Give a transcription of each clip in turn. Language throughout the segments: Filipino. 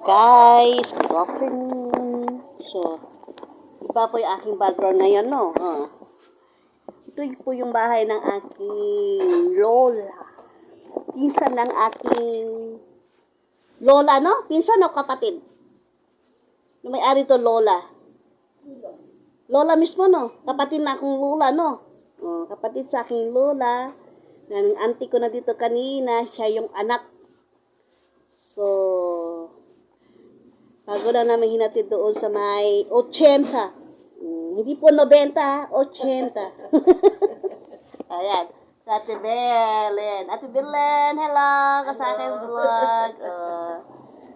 Guys, good afternoon. So, iba po yung aking background ngayon, no? Ito po yung bahay ng aking lola. Pinsan ng aking lola, no? Pinsan o kapatid? Yung may-ari to, lola. Lola mismo, no? Kapatid na akong lola, no? Kapatid sa aking lola. Ng auntie ko na dito kanina, siya yung anak. So, bago lang namin hinatid doon sa may 80. Hindi po 90, 80. Ayan. Sa Ate Belen. Ate Belen, hello. Kasama kayong vlog.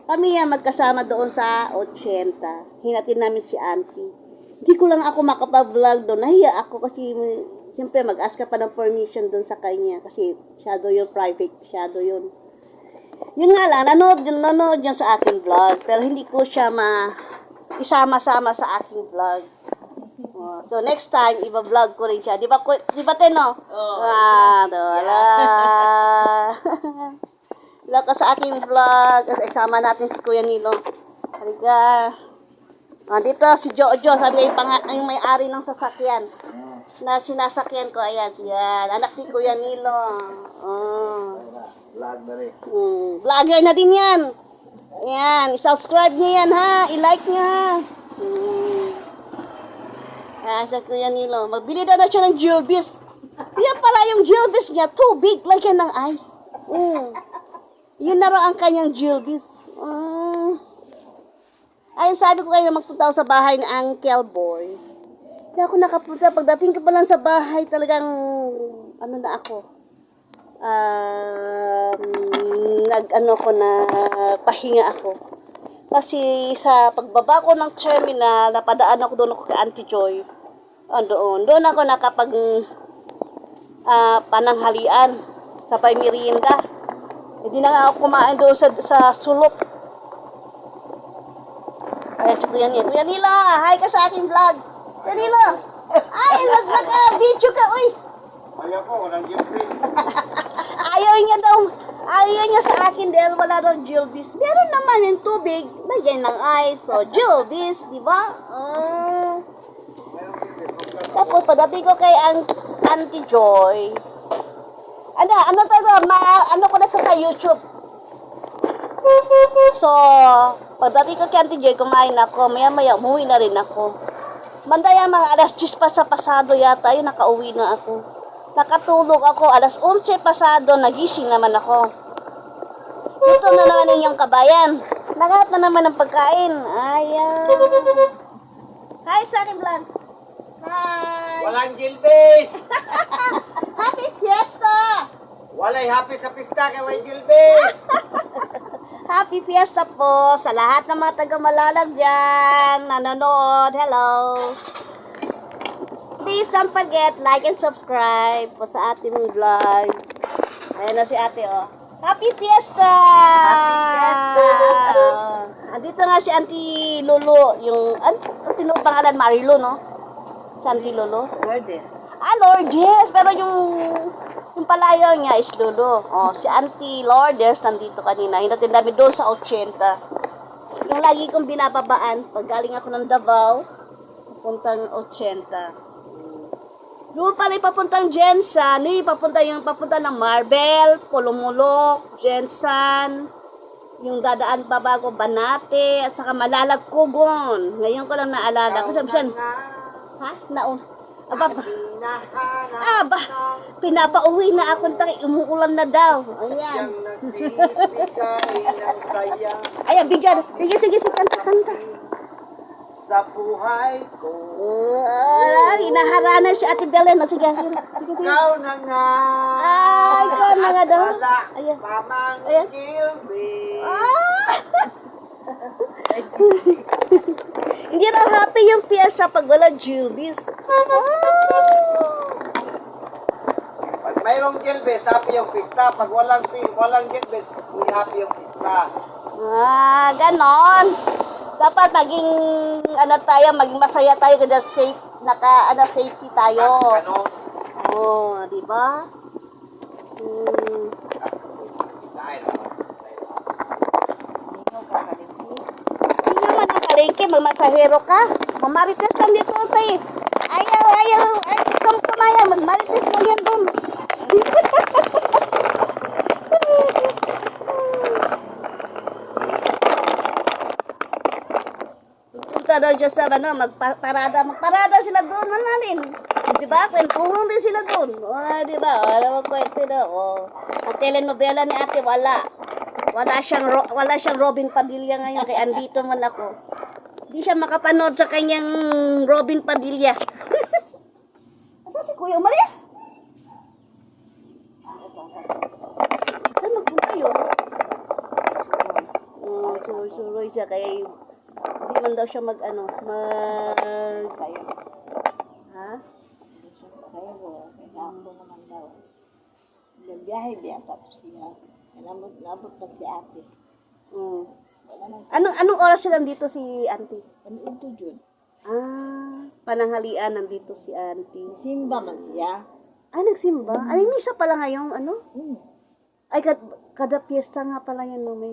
Kami yan magkasama doon sa 80. Hinatid namin si auntie. Hindi ko lang ako makapag-vlog doon. Nahiya ako kasi siyempre mag-ask ka pa ng permission doon sa kanya. Kasi shadow yun, private shadow yun. Yun nga lang, nanood yun sa aking vlog. Pero hindi ko siya isama-sama sa aking vlog. So, next time, iba-vlog ko rin siya. Di ba, Teno? Oo. Wala. Wala ka sa aking vlog. At isama natin si Kuya Nilo. Halika. Dito, si Jojo. Sabi yung may-ari ng sasakyan. Na sinasakyan ko. Ayan, siya. Anak ni Kuya Nilo. Vlog na rin. Vlogger na din yan. Ayan, i-subscribe niyo yan ha. I-like niyo ha. Sa Kuya Nilo. Magbili daw na siya ng Jilbis. Yan pala yung Jilbis niya. Too big like yan ng ice. Yun na raw ang kanyang Jilbis. Ayun, sabi ko kayo na magpunta ako sa bahay ni Uncle Boy. Hindi ako nakapunta. Pagdating ko pa lang sa bahay, talagang na ako. Pahinga ako. Kasi sa pagbaba ko ng terminal, napadaan ako doon kay Auntie Joy. Doon ako pananghalian sa merienda. Hindi na nga ako kumain doon sa sulok. Ayan si Kuya Nilo. Kuya Nilo, hi ka sa aking vlog. Kuya Nilo, ay, nag-video ka, uy. Ayaw ko, walang Jilbis. Ayaw niya sa akin dahil wala daw Jilbis. Meron naman yung tubig, lagyan ng ice. So, Jilbis, di ba? Tapos, pagdating ko kay Auntie Joy, ano ko na sa YouTube. So, pagdating ko kay Auntie Joy, kumain ako. Maya-maya, umuwi na rin ako. Mandaya mga alas 10 pa sa pasado yata, yun, nakauwi na ako. Nakatulog ako, alas 11 pasado, nagising naman ako. Ito na naman inyong kabayan. Lahat na naman ng pagkain. Ayan. Hi sa akin vlog. Hi. Walang Jilbis. Happy Fiesta. Walay happy sa pista kay walang Jilbis. Happy Fiesta po sa lahat ng mga taga-Malalag dyan. Nanonood. Hello. Please don't forget, like and subscribe po sa ating vlog. Ayan na si ate, oh. Happy Fiesta! Happy Fiesta! Andito nga si Auntie Lolo, yung, ano pangalan? Marilo, no? Si Auntie Lolo? Lourdes. Lourdes! Pero yung palayaw niya is Lolo. Si Auntie Lourdes nandito kanina. Hinatid namin doon sa 80. Yung lagi kong binababaan, pag galing ako ng Davao, papuntang 80. Doon pala papuntang Jensan, papunta ng Marbel, Pulumulok, Jensan, yung dadaan pa bago Banate, at saka Malalag Kugon. Ngayon ko lang naalala. Kasi sabihin, pinapauwi na ako, umuulan na daw. Ayan. Ayan, bigyan. Sige, kanta. Sa buhay ko. Hinaharana si Ate Belen. Sige. Ikaw na nga. Ikaw na nga daw. Wala. Ayan. Pamang Ayan. Jilbis. Hindi na happy yung piyesa pag wala Jilbis. Pag mayroong Jilbis, happy yung pista. Pag walang Jilbis, hindi happy yung pista. Ganon. Dapat maging maging masaya tayo kasi safe, safety tayo. Ganon. Di ba? palengke, magmasahero ka. Mamarites lang dito, tay. Ayaw. Ay, kang pamaya, magmarites lang yan doon. Punta daw siya sa magparada sila doon, wala din. Di ba? Kwentuhong din sila doon. Di ba? Alam mo, kwento na. Ang telenovela ni ate, wala. Wala siyang Robin Padilla ngayon, kaya andito man ako. Hindi siya makapanood sa kanyang Robin Padilla. Asa si Kuya Umalis? Saan magpunta yun? Suroy siya, kaya hindi man daw siya mag. Sayo. Ha? Sayo ko. Kailangan naman daw. Biyahe tapos siya. Nabot na si ate. Wala nang Anong oras siya nandito si auntie? panood to Jun. Pananghalian nandito si auntie. Simba man siya. Nagsimba? Ay, misa pala ngayong ano? Hmm. Ay, kada piyesta nga pala yan, no, may.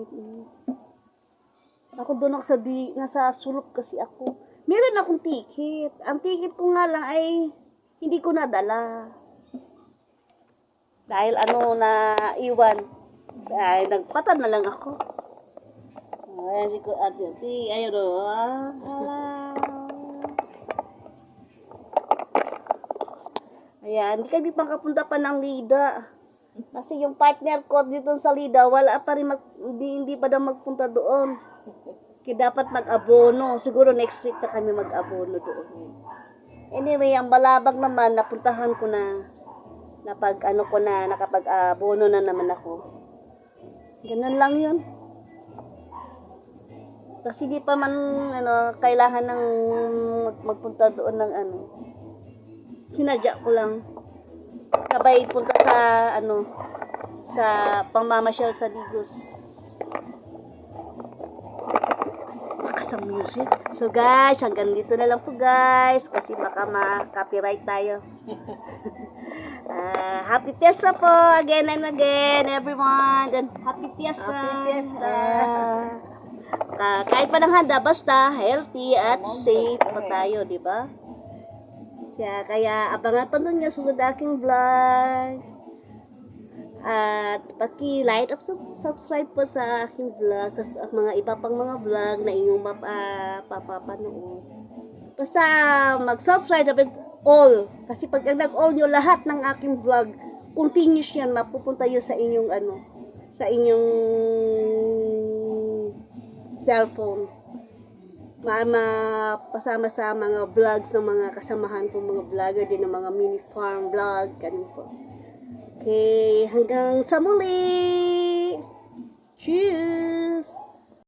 Ako doon ako nasa sulok kasi ako. Meron akong ticket. Ang ticket ko nga lang ay hindi ko nadala. Dahil na iwan. Ay, nagpatan na lang ako. Ayan si Ate. Ayun o. Ayan, hindi kami pangkapunta pa ng Lida. Kasi yung partner ko dito sa Lida, wala pa rin, hindi pa daw magpunta doon. Kaya dapat mag-abono. Siguro next week na kami mag-abono doon. Anyway, ang Balabag naman, napuntahan ko na. Nakapag-abono na naman ako. Ganun lang yun. Kasi di pa man, kailangan ng magpunta doon ng sinadya ko lang. Sabay punta sa pangmamasyal sa Digos. Lakas ang music. So guys, hanggang dito na lang po guys. Kasi baka ma-copyright tayo. Happy Fiesta po again and again everyone. And Happy Fiesta. Happy Fiesta. Kahit pa ng handa, basta healthy at safe pa tayo, di ba? Kaya abangan pa nun yung susunod aking vlog. At paki-like at subscribe po sa aking vlog, sa mga iba pang mga vlog na inyong mapapanood. Basta mag-subscribe dapat all. Kasi pag nag-all nyo lahat ng aking vlog, continuous yan, mapupunta yun sa inyong sa inyong cellphone. Pasama sa mga vlogs ng mga kasamahan ko, mga vlogger din ng mga mini farm vlog, ganun po. Okay, hanggang sa muli! Cheers!